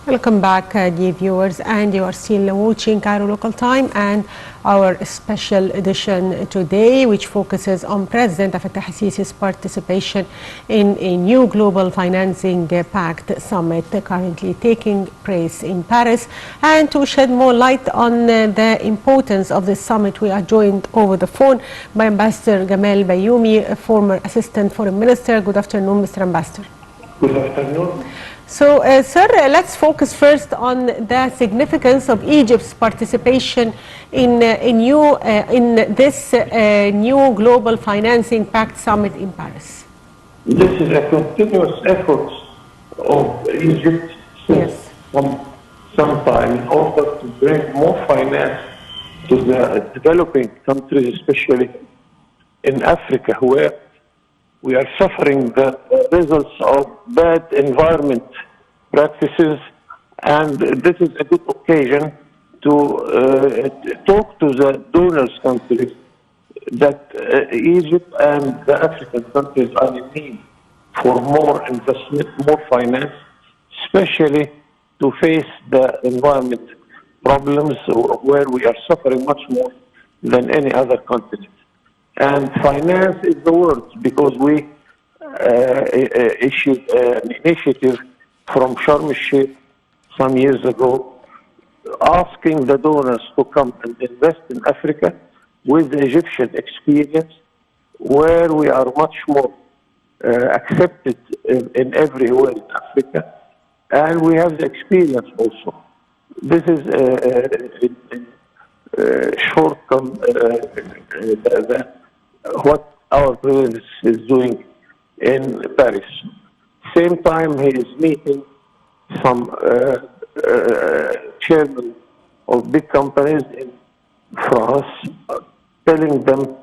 Welcome back, dear viewers, and you are still watching Cairo Local Time and our special edition today, which focuses on President Fattah al-Sisi's participation in a new global financing pact summit currently taking place in Paris. And to shed more light on the importance of this summit, we are joined over the phone by Ambassador Gamal Baioumy, a former Assistant Foreign Minister. Good afternoon, Mr. Ambassador. Good afternoon. So, sir, let's focus first on the significance of Egypt's participation in this new global financing pact summit in Paris. This is a continuous effort of Egypt since some time in order to bring more finance to the developing countries, especially in Africa, where we are suffering the results of bad environment practices, and this is a good occasion to talk to the donors countries that Egypt and the African countries are in need for more investment, more finance, especially to face the environment problems where we are suffering much more than any other continent. And finance is the word, because we issued an initiative from Sharm el-Sheikh some years ago, asking the donors to come and invest in Africa with the Egyptian experience, where we are much more accepted in everywhere in Africa, and we have the experience also. This is short-term what our president is doing in Paris. Same time, he is meeting some chairmen of big companies in France, telling them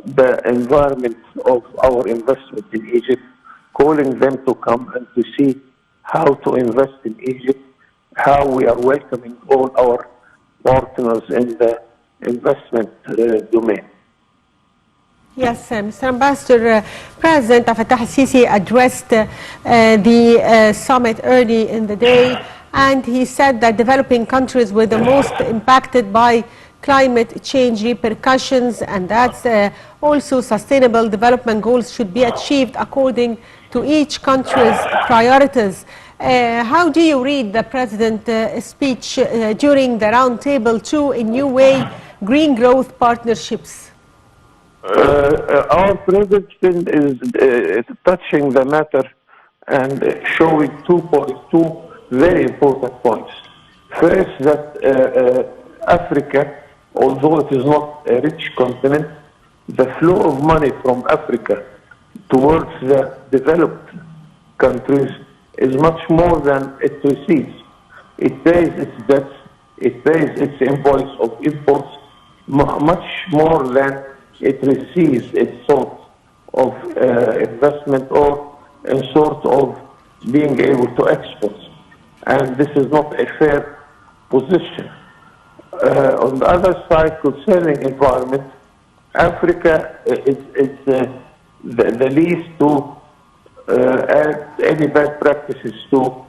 the environment of our investment in Egypt, calling them to come and to see how to invest in Egypt, how we are welcoming all our partners in the investment domain. Yes, Mr. Ambassador, President Fattah al-Sisi addressed the summit early in the day, and he said that developing countries were the most impacted by climate change repercussions, and that's also sustainable development goals should be achieved according to each country's priorities. How do you read the President's speech during the roundtable to a new way green growth partnerships? Our president is touching the matter and showing two very important points. First, that Africa, although it is not a rich continent, the flow of money from Africa towards the developed countries is much more than it receives. It pays its debts, it pays its invoice of imports, much more than it receives its sort of investment or a sort of being able to export. And this is not a fair position. On the other side, concerning environment, Africa is the least to add any bad practices to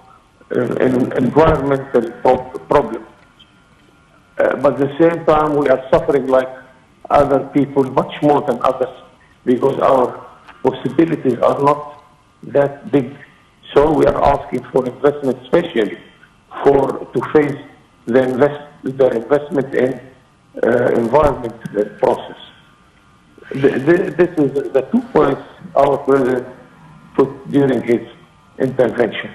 environmental problems. But at the same time, we are suffering like other people, much more than others, because our possibilities are not that big. So we are asking for investment, especially to face the investment in environment process. This is the 2 points our president put during his intervention.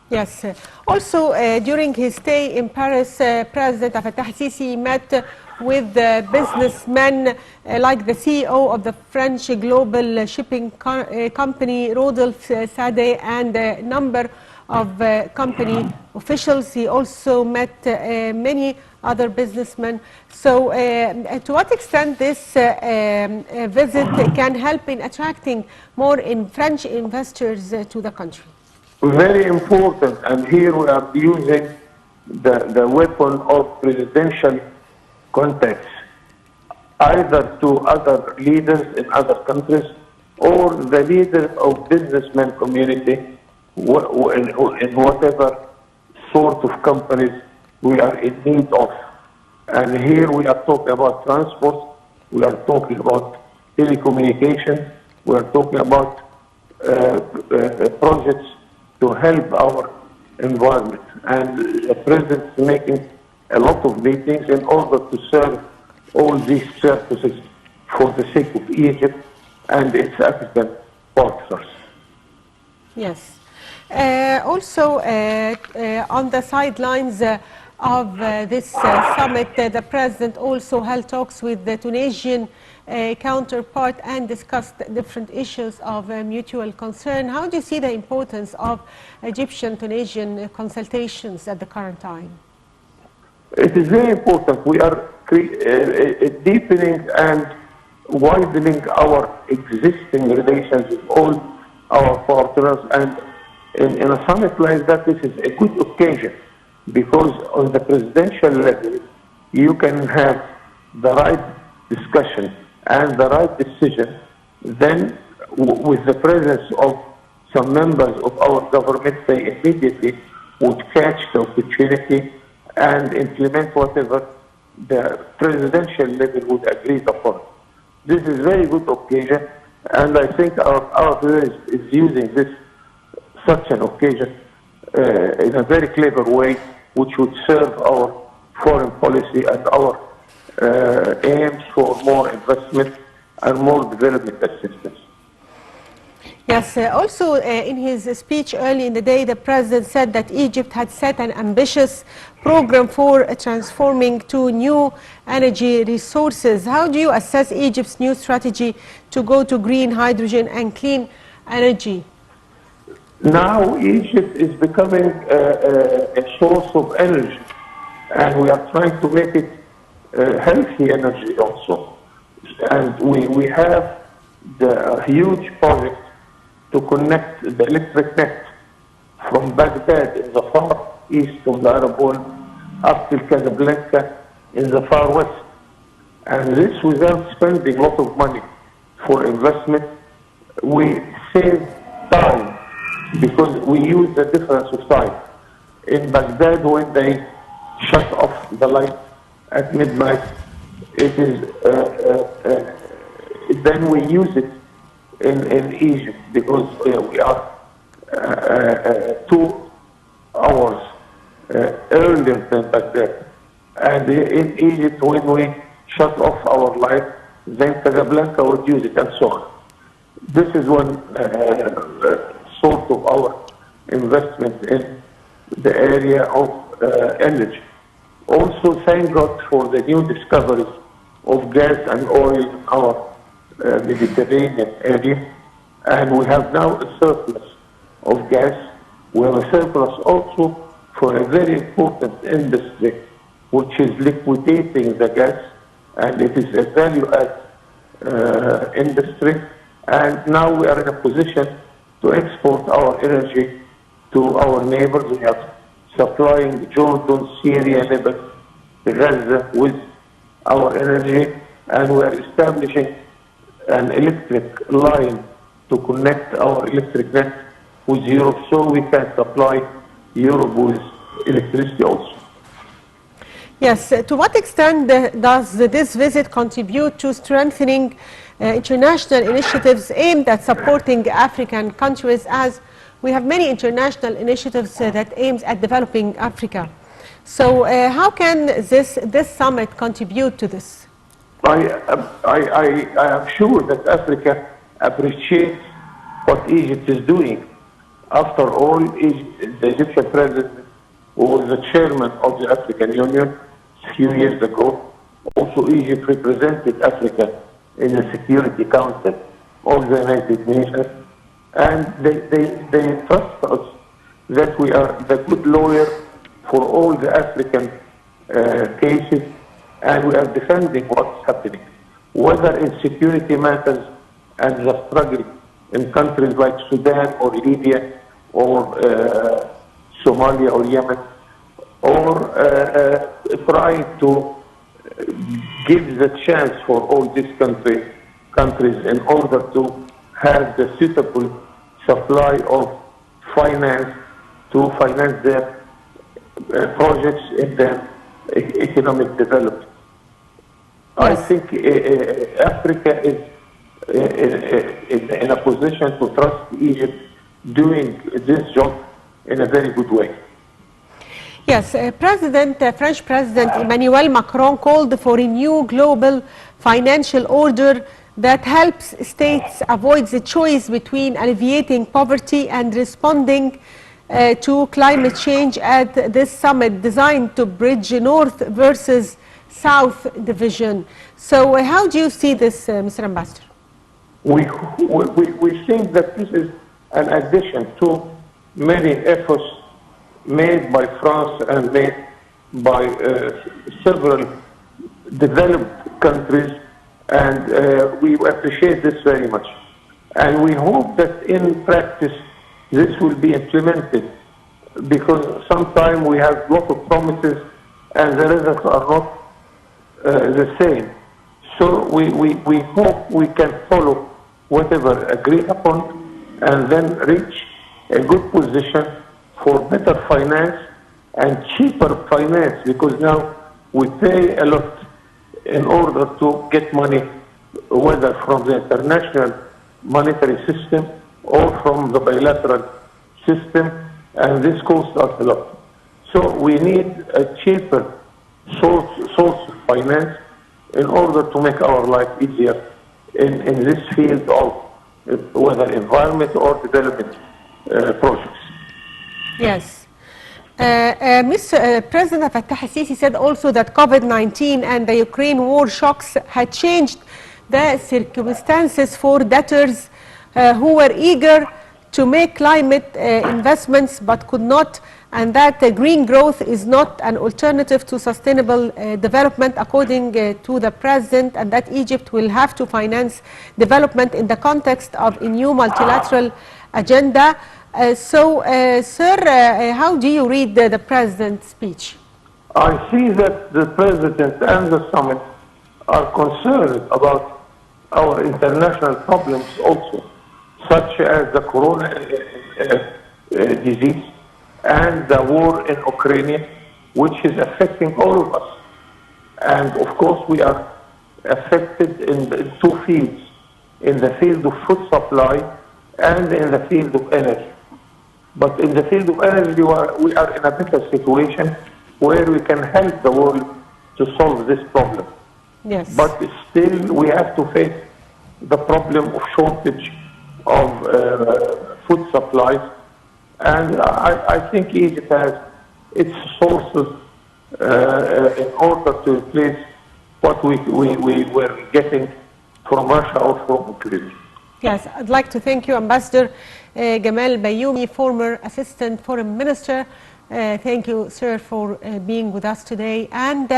Yes. Also, during his stay in Paris, President Fattah al-Sisi met with businessmen like the CEO of the French global shipping company, Rodolphe Sade, and a number of company officials. He also met many other businessmen. So to what extent this visit can help in attracting more French investors to the country? Very important, and here we are using the weapon of presidential contacts, either to other leaders in other countries or the leaders of businessman community in whatever sort of companies we are in need of. And here we are talking about transport, we are talking about telecommunications, we are talking about projects to help our environment. And the President is making a lot of meetings in order to serve all these purposes for the sake of Egypt and its African partners. Yes. Also, on the sidelines of this summit, the President also held talks with the Tunisian counterpart and discussed different issues of mutual concern. How do you see the importance of Egyptian-Tunisian consultations at the current time? It is very important. We are deepening and widening our existing relations with all our partners, and in a summit like that, this is a good occasion, because on the presidential level, you can have the right discussion and the right decision. Then, with the presence of some members of our government, they immediately would catch the opportunity and implement whatever the presidential level would agree upon. This is a very good occasion, and I think our president is using such an occasion in a very clever way, which would serve our foreign policy and our aims for more investment and more development assistance. Yes, also in his speech early in the day, the President said that Egypt had set an ambitious program for transforming to new energy resources. How do you assess Egypt's new strategy to go to green hydrogen and clean energy? Now Egypt is becoming a source of energy, and we are trying to make it healthy energy also. And we have the huge project to connect the electric net from Baghdad in the far east of the Arab world up to Casablanca in the far west. And this without spending a lot of money for investment. We save time because we use the difference of time. In Baghdad, when they shut off the light at midnight, it is then we use it in Egypt, because we are 2 hours earlier than Baghdad. And in Egypt, when we shut off our light, then Casablanca would use it, and so on. This is one sort of our investment in the area of energy. Also, thank God for the new discoveries of gas and oil in our Mediterranean area, and we have now a surplus of gas. We have a surplus also for a very important industry, which is liquidating the gas, and it is a value-add industry. And now we are in a position to export our energy to our neighbors. We are supplying Jordan, Syria, Lebanon, Gaza with our energy, and we are establishing an electric line to connect our electric net with Europe, so we can supply Europe with electricity also. Yes, to what extent does this visit contribute to strengthening international initiatives aimed at supporting African countries, as we have many international initiatives that aims at developing Africa? So how can this summit contribute to this? I am sure that Africa appreciates what Egypt is doing. After all, the Egyptian president was the chairman of the African Union a few years ago. Also, Egypt represented Africa in the Security Council of the United Nations. And they trust us that we are the good lawyer for all the African cases, and we are defending what's happening, whether in security matters and the struggle in countries like Sudan or Libya or Somalia or Yemen, or trying to give the chance for all these countries in order to have the suitable supply of finance to finance their projects in the economic development. I Yes. think Africa is in a position to trust Egypt doing this job in a very good way. Yes, French President Emmanuel Macron called for a new global financial order that helps states avoid the choice between alleviating poverty and responding to climate change at this summit designed to bridge North versus South division. So how do you see this, Mr. Ambassador? We think that this is an addition to many efforts made by France and made by several developed countries, and we appreciate this very much. And we hope that in practice this will be implemented, because sometimes we have lots of promises and the results are not the same. So we hope we can follow whatever agreed upon and then reach a good position for better finance and cheaper finance, because now we pay a lot in order to get money, whether from the international monetary system or from the bilateral system, and this costs us a lot. So we need a cheaper source of finance in order to make our life easier in this field of whether environment or development projects. Yes. President Fattah al-Sisi said also that COVID-19 and the Ukraine war shocks had changed the circumstances for debtors who were eager to make climate investments but could not, and that green growth is not an alternative to sustainable development, according to the president, and that Egypt will have to finance development in the context of a new multilateral agenda. Sir, how do you read the president's speech? I see that the president and the summit are concerned about our international problems also, such as the corona disease and the war in Ukraine, which is affecting all of us. And of course, we are affected in two fields, in the field of food supply and in the field of energy. But in the field of energy, we are in a better situation where we can help the world to solve this problem. Yes. But still, we have to face the problem of shortage of food supplies. And I think Egypt has its sources in order to replace what we were getting from Russia or from Ukraine. Yes, I'd like to thank you, Ambassador Gamal Baioumy, former Assistant Foreign Minister. Thank you, sir, for being with us today. And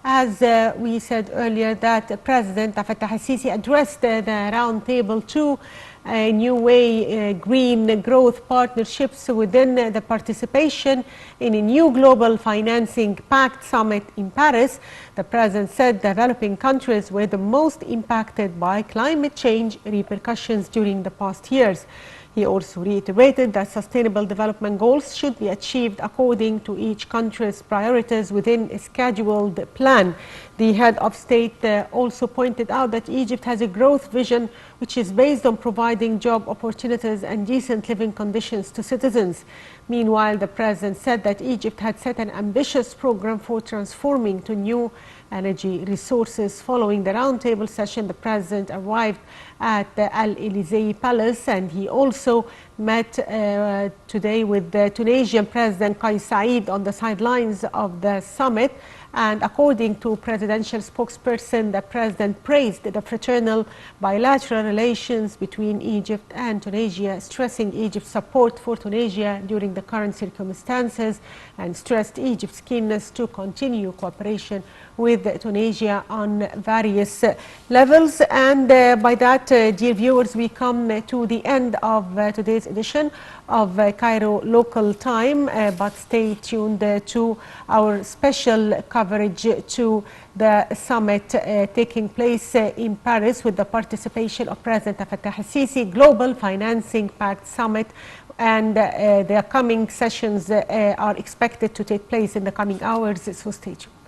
as we said earlier, that President Fattah al-Sisi addressed the roundtable to a new way green growth partnerships within the participation in a new global financing pact summit in Paris. The president said developing countries were the most impacted by climate change repercussions during the past years. He also reiterated that sustainable development goals should be achieved according to each country's priorities within a scheduled plan. The head of state also pointed out that Egypt has a growth vision which is based on providing job opportunities and decent living conditions to citizens. Meanwhile, the president said that Egypt had set an ambitious program for transforming to new energy resources. Following the roundtable session, the president arrived at the Al-Elysee Palace, and he also met today with the Tunisian President Kais Saied on the sidelines of the summit. And according to presidential spokesperson, the president praised the fraternal bilateral relations between Egypt and Tunisia, stressing Egypt's support for Tunisia during the current circumstances, and stressed Egypt's keenness to continue cooperation with Tunisia on various levels. And by that, dear viewers, we come to the end of today's edition of Cairo Local Time, but stay tuned to our special coverage to the summit taking place in Paris with the participation of President Fattah al-Sisi, Global Financing Pact Summit, and the coming sessions are expected to take place in the coming hours, so stay tuned.